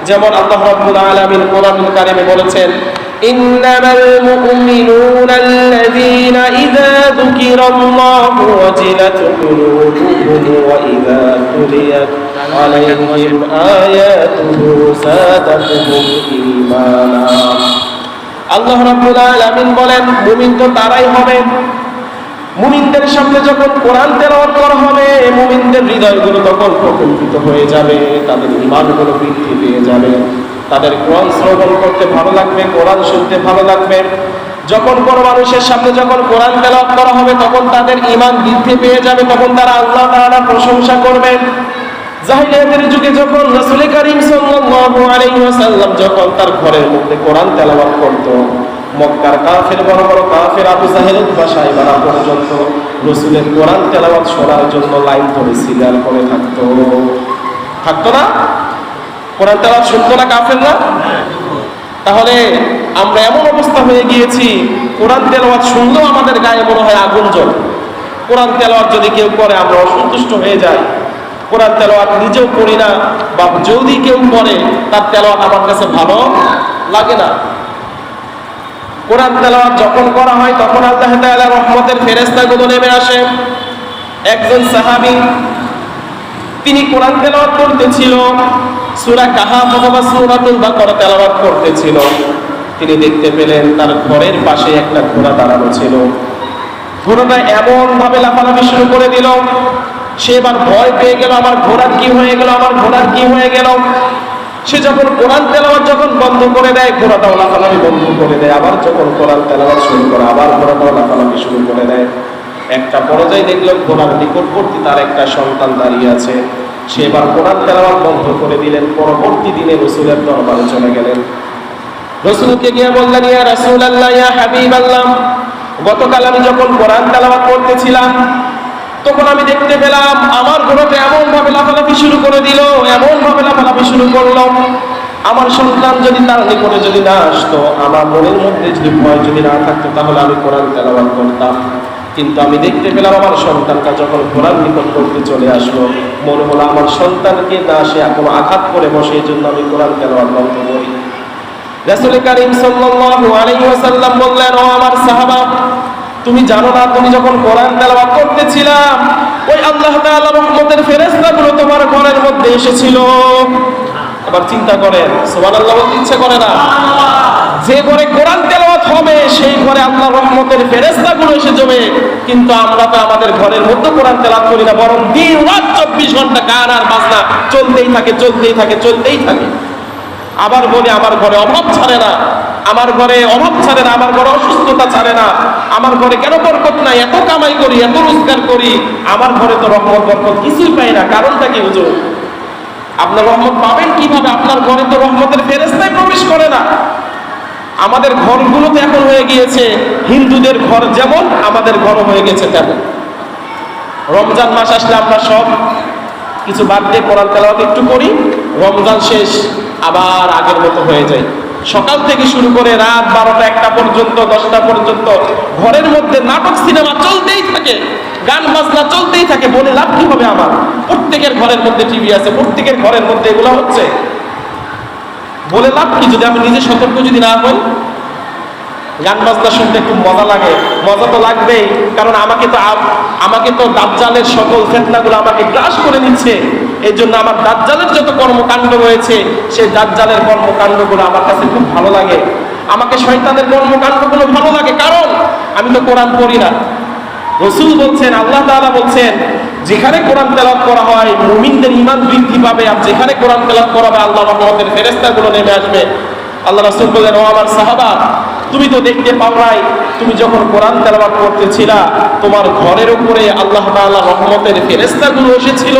যেমন আল্লাহ রাব্বুল আলামিন কোরআনুল কারীমে বলেছেন, ইন্নামাল মুমিনুনা আল্লাযীনা ইযা যুকিরাল্লাহু ওয়াজিলাত কুলুবুহুম ওয়া ইযা তুলিয়াত আলাইহিম আয়াতুহু যাদাতুহুম ঈমানা। আল্লাহ রাব্বুল আলামিন বলেন, মুমিন তো তারাই হবে, মুমিনদের সামনে যখন কোরআন তেলাওয়াত করা হবে, মুমিনদের হৃদয়গুলো তখন প্রকম্পিত হয়ে যাবে, তাদের ঈমানগুলো বৃদ্ধি পেয়ে যাবে, তাদের কোরআন শ্রবণ করতে ভালো লাগবে, কোরআন শুনতে ভালো লাগবে। যখন কোন মানুষের সামনে যখন কোরআন তেলাওয়াত করা হবে, তখন তাদের ঈমান বৃদ্ধি পেয়ে যাবে, তখন তারা আল্লাহ তাআলার প্রশংসা করবে। জাহিলিয়াতের যুগে যখন রাসূল করিম সাল্লাল্লাহু আলাইহি ওয়াসাল্লাম যখন তার ঘরের মধ্যে কোরআন তেলাওয়াত করত, মক্কার কাফের বড় বড় কাফের আবু জাহেল বা সাইবারা পর্যন্ত রাসূলের কোরআন তেলাওয়াত শোনার জন্য লাইন ধরে সিরিয়াল করে থাকতো না? কোরআন তেলাওয়াত শুনতো না কাফেররা? তাহলে আমরা এমন অবস্থা হয়ে গিয়েছি, কোরআন তেলাওয়াত শুনলেও আমাদের গায়ে মনে হয় আগুন জ্বলে। কোরআন তেলাওয়াত যদি কেউ করে আমরা অসন্তুষ্ট হয়ে যাই। কোরআন তেলাওয়াত নিজেও করি না, বা যদি কেউ করে তার তেলাওয়াত আমার কাছে ভালো লাগে না। কোরআন তেলাওয়াত যখন করা হয় তখন আল্লাহ তাআলার রহমতের ফেরেশতাগুলো নেমে আসে। একজন সাহাবী তিনি কোরআন তেলাওয়াত করতেছিল, সূরা কাহাফ অথবা সূরাতুল বাকারা তেলাওয়াত করতেছিল। তিনি দেখতে পেলেন তার ঘরের পাশে একটা ঘোড়া দাঁড়ানো ছিল। ঘোড়াটা এমন ভাবে লাফালাফি শুরু করে দিল, সে এবার ভয় পেয়ে গেল, আমার ঘোড়ার কি হয়ে গেল, আমার ঘোড়ার কি হয়ে গেল। সে যখন কোরআন তেলাওয়াত যখন বন্ধ করে দেয়, ঘোড়াটাও লাফালাফি বন্ধ করে দেয়। আবার যখন কোরআন তেলাওয়াত শুরু করে, আবার ঘোড়াটাও লাফালাফি শুরু করে দেয়। একটা পর্যায়ে দেখলো ঘোড়ার নিকটবর্তী তার একটা সন্তান দাঁড়িয়ে আছে। সে এবার কোরআন তেলাওয়াত বন্ধ করে দিলেন। পরবর্তী দিনে রাসূলের দরবারে চলে গেলেন। রাসূলকে গিয়ে বললেন, ইয়া রাসূলুল্লাহ, ইয়া হাবিবাল্লাহ, গতকাল আমি যখন কোরআন তেলাওয়াত করতেছিলাম, তখন আমি দেখতে পেলাম আমার ঘোড়াটা এমন ভাবে লাফালাফি শুরু করে দিল, এমন ভাবে লাফালাফি শুরু করলো। আমার সন্তান যদি তার নিকটে যদি না আসতো, আমার মনের মধ্যে যদি ভয় যদি না থাকতো, তাহলে আমি কোরআন তেলাওয়াত করতাম। কিন্তু আমি দেখতে পেলাম আমার সন্তানটা যখন ঘোড়ার নিকট করতে চলে আসলো, মনে হলো আমার সন্তানকে না সে কোনো আঘাত করে বসে, এই জন্য আমি কোরআন তেলাওয়াত বন্ধ করি। রাসূল কারীম সাল্লাল্লাহু আলাইহি ওয়াসাল্লাম বললেন, ও আমার সাহাবা, তুমি জানো না, তুমি যখন কোরআন তেলাওয়াত করতেছিলা, ওই আল্লাহ তাআলার রহমতের ফেরেশতাগুলো তোমার ঘরের মধ্যে এসেছিল। এবার চিন্তা করেন, সুবহানাল্লাহ বলতে ইচ্ছে করে না? যে ঘরে কোরআন তেলাওয়াত হবে সেই ঘরে আল্লাহর রহমতের ফেরেশতাগুলো এসে যাবে। কিন্তু আমরা তো আমাদের ঘরের মধ্যে কোরআন তেলাওয়াত করি না, বরং দিন রাত 24 ঘন্টা গান আর বাজনা চলতেই থাকে। আবার বলি আমার ঘরে অভাব ছাড়ে না, আমার ঘরে অসুস্থতা ছাড়ে না, আমার ঘরে কেন বরকত নাই, এত কামাই করি, এত রোজগার করি, আমার ঘরে তো রহমত বরকত কিছুই পাই না। কারণটা কি হুজুর? আপনার রহমত পাবেন কিভাবে? আপনার ঘরে তো রহমতের ফেরেশতাই প্রবেশ করে না। আমাদের ঘরগুলোতে এখন হয়ে গিয়েছে হিন্দুদের ঘর যেমন, আমাদের ঘর হয়ে গেছে তেমন। রমজান মাস আসলে আমরা সব কিছু বাদ দিয়ে কোরআন তেলাওয়াত একটু করি, রমজান শেষ আবার আগের মতো হয়ে যায়। সকাল থেকে শুরু করে রাত 12টা 1টা পর্যন্ত 10টা পর্যন্ত ঘরের মধ্যে নাটক সিনেমা চলতেই থাকে, গান বাজনা চলতেই থাকে। বলে লাভ কি হবে? আমার প্রত্যেকের ঘরের মধ্যে টিভি আছে, প্রত্যেকের ঘরের মধ্যে এগুলো হচ্ছে। বলে লাভ কি যদি আমি নিজে সতর্ক যদি না হই? গান বাজনা শুনতে খুব মজা লাগে, মজা তো লাগবেই, কারণ আমাকে তো দাজ্জালের সকল ফিতনাগুলো আমাকে গ্রাস করে নিচ্ছে। এই জন্য আমার দাজ্জালের যত কর্মকাণ্ড রয়েছে, সেই দাজ্জালের কর্মকাণ্ডগুলো আমার কাছে খুব ভালো লাগে। আমাকে শয়তানের কর্মকাণ্ডগুলো ভালো লাগে, কারণ আমি তো কোরআন পড়ি না। রাসূল বলছেন, আল্লাহ তাআলা বলছেন, যেখানে কোরআন তেলাওয়াত করা হয় মুমিনদের ঈমান বৃদ্ধি পাবে, আর যেখানে কোরআন তেলাওয়াত করা হবে আল্লাহর রহমতের ফেরেশতাগুলো নেমে আসবে। আল্লাহ রাসূল বললেন, ও আমার সাহাবা, তুমি তো দেখতে পাও নাই, তুমি যখন কোরআন তেলাওয়াত করতেছিলা, তোমার ঘরের উপরে আল্লাহ তাআলার রহমতের ফেরেশতাগুলো এসেছিল,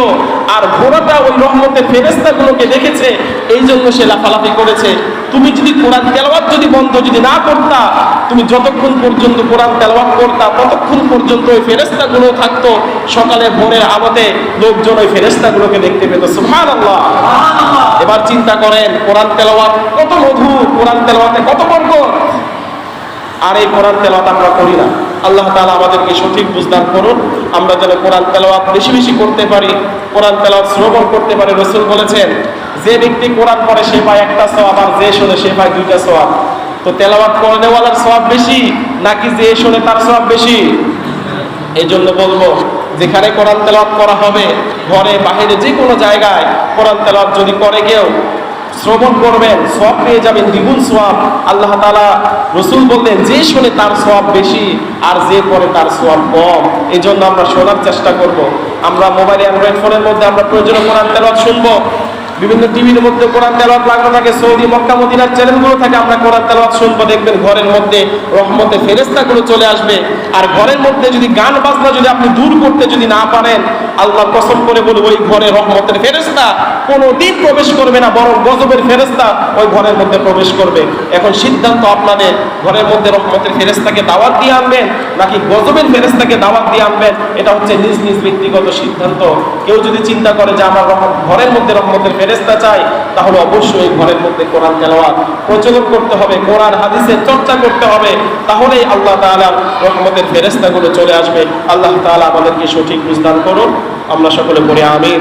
আর ঘোড়াটা ওই রহমতের ফেরেশতাগুলোকে দেখেছে, এই জন্য সে লাফালাফি করেছে। তুমি যদি কোরআন তেলাওয়াত যদি বন্ধ যদি না করতা, তুমি যতক্ষণ পর্যন্ত কোরআন তেলাওয়াত করতা, ততক্ষণ পর্যন্ত ওই ফেরেশতাগুলো থাকতো। সকালে ভোরের আলোতে লোকজন ওই ফেরেশতাগুলোকে দেখতে পেত। সুবহানাল্লাহ। এবার চিন্তা করেন, কোরআন তেলাওয়াত কত মধু, কোরআন তেলাওয়াতে কত বরকত, আর এই কোরআন তেলাওয়াত আমরা করি না। আল্লাহ তাআলা আমাদেরকে সঠিক বুঝদান করুন, আমরা যেন কোরআন তেলাওয়াত বেশি বেশি করতে পারি, কোরআন তেলাওয়াত শ্রবণ করতে পারি। রাসূল বলেছেন, যে ব্যক্তি কোরআন পড়ে সে পায় একটা সওয়াব, আর যে শোনে সে পায় দুইটা সওয়াব। তো তেলাওয়াত করেওয়ালার সওয়াব বেশি নাকি যে শোনে তার সওয়াব বেশি? এই জন্য বলবো, যেখানে কোরআন তেলাওয়াত করা হবে, ঘরে বাহিরে যে কোনো জায়গায় কোরআন তেলাওয়াত যদি করে কেউ, শ্রবণ করবেন, সওয়াব পেয়ে যাবেন, দ্বিগুণ সওয়াব। আল্লাহ তাআলা, রাসূল বললেন যে শোনে তার সওয়াব বেশি আর যে পড়ে তার সওয়াব কম। এই জন্য আমরা শোনার চেষ্টা করব। আমরা মোবাইলে, অ্যান্ড্রয়েড ফোনের মধ্যে আমরা প্রয়োজনে কোরআন তেলাওয়াত শুনবো। বিভিন্ন টিভির মধ্যে কোরআন তেলাওয়াত লাগানো থাকে, সৌদি, মক্কা, মদিনার চ্যানেলগুলো থাকে, আমরা কোরআন তেলাওয়াত শুনবো। দেখবেন ঘরের মধ্যে রহমতের ফেরেশতাগুলো চলে আসবে। আর ঘরের মধ্যে যদি গান বাজনা যদি আপনি দূর করতে যদি না পারেন, আল্লাহ কসম করে বলবো ওই ঘরে রহমতের ফেরেশতা কোনোদিন প্রবেশ করবে না, বরং গজবের ফেরেশতা ওই ঘরের মধ্যে প্রবেশ করবে। এখন সিদ্ধান্ত আপনাদের, ঘরের মধ্যে রহমতের ফেরেশতাকে দাওয়াত দিয়ে আনবেন নাকি গজবের ফেরেশতাকে দাওয়াত দিয়ে আনবেন, এটা হচ্ছে নিজ নিজ ব্যক্তিগত সিদ্ধান্ত। কেউ যদি চিন্তা করে যে আমার ঘরের মধ্যে রহমতের ফেরেশতা চাই, তাহলে অবশ্যই ঘরের মধ্যে কোরআন তেলাওয়াত প্রচলন করতে হবে, কোরআন হাদিসের চর্চা করতে হবে, তাহলেই আল্লাহ তাআলা রহমতের ফেরেশতাগুলো চলে আসবে। আল্লাহ তাআলা আমাদেরকে সঠিক বুঝদান করুন। আমরা সকলে পড়ি আমিন।